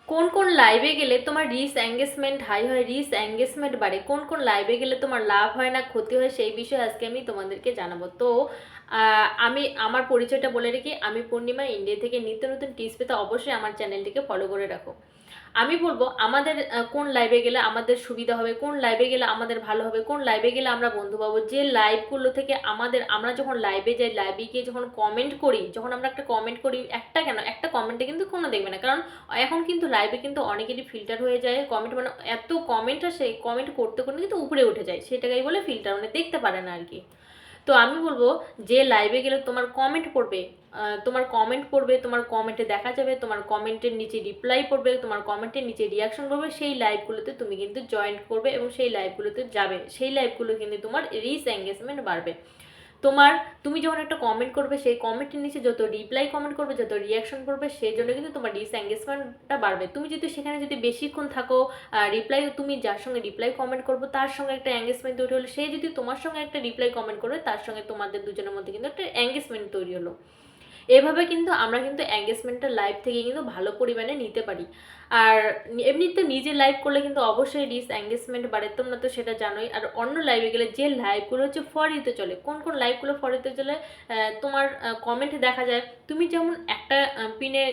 কোন কোন লাইভে গেলে তোমার রিচ এঙ্গেজমেন্ট হাই হয়, রিচ এঙ্গেজমেন্ট বাড়ে, কোন কোন লাইভে গেলে তোমার লাভ হয় না ক্ষতি হয়, সেই বিষয়ে আজকে আমি তোমাদেরকে জানাবো। তো আমি আমার পরিচয়টা বলে রেখি, আমি পূর্ণিমা, ইন্ডিয়া থেকে নিত্য নতুন টিপস পেতে অবশ্যই আমার চ্যানেলটিকে ফলো করে রাখো। আমি বলবো আমাদের কোন লাইভে গেলে আমাদের সুবিধা হবে, কোন লাইভে গেলে আমাদের ভালো হবে, কোন লাইভে গেলে আমরা বন্ধু পাবো। যে লাইভগুলো থেকে আমরা যখন লাইভে যাই, লাইভে গিয়ে যখন কমেন্ট করি, যখন আমরা একটা কমেন্ট করি, একটা কেন একটা কমেন্টে কিন্তু কোনো দেখবে না, কারণ এখন কিন্তু লাইভে কিন্তু অনেকেরই ফিল্টার হয়ে যায় কমেন্ট, মানে এত কমেন্ট আসে, কমেন্ট করতে করতে কিন্তু উপরে উঠে যায়, সেটাকেই বলে ফিল্টার, মানে দেখতে পারে না আর কি। তো আমি বলবো যে লাইভে গেলে তোমার কমেন্ট পড়বে, তোমার কমেন্ট পড়বে, তোমার কমেন্টে দেখা যাবে, তোমার কমেন্টের নিচে রিপ্লাই পড়বে, তোমার কমেন্টের নিচে রিয়াকশন করবে, সেই লাইভগুলোতে তুমি কিন্তু জয়েন করবে এবং সেই লাইভগুলোতে যাবে, সেই লাইভগুলো কিন্তু তোমার রিচ এঙ্গেজমেন্ট বাড়বে। তোমার তুমি যখন একটা কমেন্ট করবে, সেই কমেন্টের নিচে যত রিপ্লাই কমেন্ট করবে, যত রিয়াকশন করবে, সেই জন্য কিন্তু তোমার রিচ এঙ্গেজমেন্টটা বাড়বে। তুমি যদি সেখানে যদি বেশিক্ষণ থাকো, রিপ্লাই, তুমি যার সঙ্গে রিপ্লাই কমেন্ট করবো তার সঙ্গে একটা এঙ্গেজমেন্ট তৈরি হলো, সে যদি তোমার সঙ্গে একটা রিপ্লাই কমেন্ট করবে, তার সঙ্গে তোমাদের দুজনের মধ্যে কিন্তু একটা এঙ্গেজমেন্ট তৈরি হলো। এভাবে কিন্তু আমরা কিন্তু এঙ্গেজমেন্টটা লাইভ থেকে কিন্তু ভালো পরিমাণে নিতে পারি। আর এমনিতে নিজে লাইভ করলে কিন্তু অবশ্যই রিচ এঙ্গেজমেন্ট বাড়ে, তোমরা তো সেটা জানোই। আর অন্য লাইভে গেলে যে লাইভগুলো হচ্ছে ফর ইউতে চলে, কোন কোন লাইভগুলো ফর ইউতে চলে, তোমার কমেন্ট দেখা যায়। তুমি যেমন একটা পিনে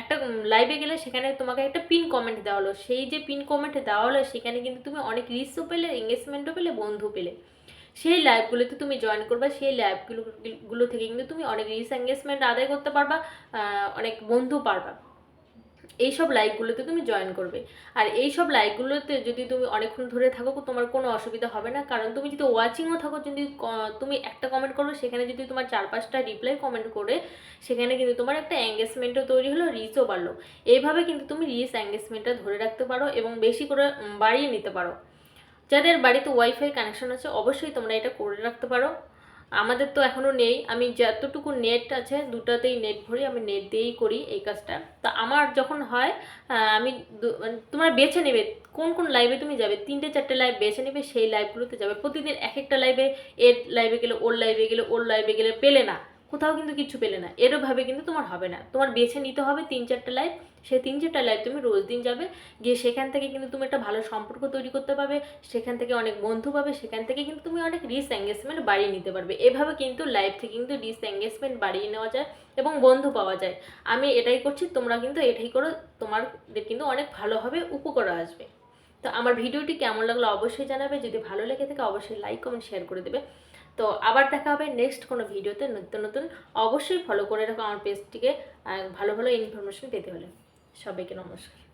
একটা লাইভে গেলে সেখানে তোমাকে একটা পিন কমেন্ট দেওয়া হলো, সেই যে পিন কমেন্ট দেওয়া হলো সেখানে কিন্তু তুমি অনেক রিচও পেলে, এঙ্গেজমেন্টও পেলে, বন্ধু পেলে। সেই লাইভগুলোতে তুমি জয়েন করবা, সেই লাইভগুলো থেকে কিন্তু তুমি অনেক রিচ এঙ্গেজমেন্ট আদায় করতে পারবা, অনেক বন্ধু পারবা। এইসব লাইভগুলোতে তুমি জয়েন করবে। আর এইসব লাইভগুলোতে যদি তুমি অনেকক্ষণ ধরে থাকো, তোমার কোনো অসুবিধা হবে না, কারণ তুমি যদি ওয়াচিংও থাকো, যদি তুমি একটা কমেন্ট করবে, সেখানে যদি তোমার 4-5টা রিপ্লাই কমেন্ট করে, সেখানে কিন্তু তোমার একটা এঙ্গেজমেন্টও তৈরি হলো, রিচও বাড়লো। এইভাবে কিন্তু তুমি রিচ এঙ্গেজমেন্টটা ধরে রাখতে পারো এবং বেশি করে বাড়িয়ে নিতে পারো। যাদের বাড়িতে ওয়াইফাই কানেকশন আছে অবশ্যই তোমরা এটা করে রাখতে পারো। আমাদের তো এখনও নেই, আমি যতটুকু নেট আছে দুটাতেই নেট ভরি, আমি নেট দিয়েই করি এই কাজটা। তা আমার যখন হয়, আমি মানে তোমরা বেছে নেবে কোন কোন লাইভে তুমি যাবে, 3-4টে লাইভ বেছে নেবে, সেই লাইভগুলোতে যাবে। প্রতিদিন এক একটা লাইভে, এর লাইভে গেলে ওর লাইভে গেলে, ওর লাইভে গেলে পেলে না, কোথাও কিন্তু কিছু পেলে না, এরভাবে কিন্তু তোমার হবে না। তোমার বেছে নিতে হবে 3-4টে লাইভ, সেই 3-4টা লাইভ তুমি রোজ দিন যাবে, গিয়ে সেখান থেকে কিন্তু তুমি একটা ভালো সম্পর্ক তৈরি করতে পারবে, সেখান থেকে অনেক বন্ধু পাবে, সেখান থেকে কিন্তু তুমি অনেক রিচ এঙ্গেজমেন্ট বাড়িয়ে নিতে পারবে। এভাবে কিন্তু লাইভ থেকে কিন্তু রিচ এঙ্গেজমেন্ট বাড়িয়ে নেওয়া যায় এবং বন্ধু পাওয়া যায়। আমি এটাই করছি, তোমরা কিন্তু এটাই করো, তোমাদের কিন্তু অনেক ভালো হবে, উপকার আসবে। তো আমার ভিডিওটি কেমন লাগলো অবশ্যই জানাবে, যদি ভালো লেগে থাকে অবশ্যই লাইক কমেন্ট শেয়ার করে দেবে। তো আবার দেখা হবে নেক্সট কোনো ভিডিওতে নতুন নতুন। অবশ্যই ফলো করে রাখো আমার পেজটিকে ভালো ভালো ইনফরমেশন পেতে হলে। সবাইকে নমস্কার।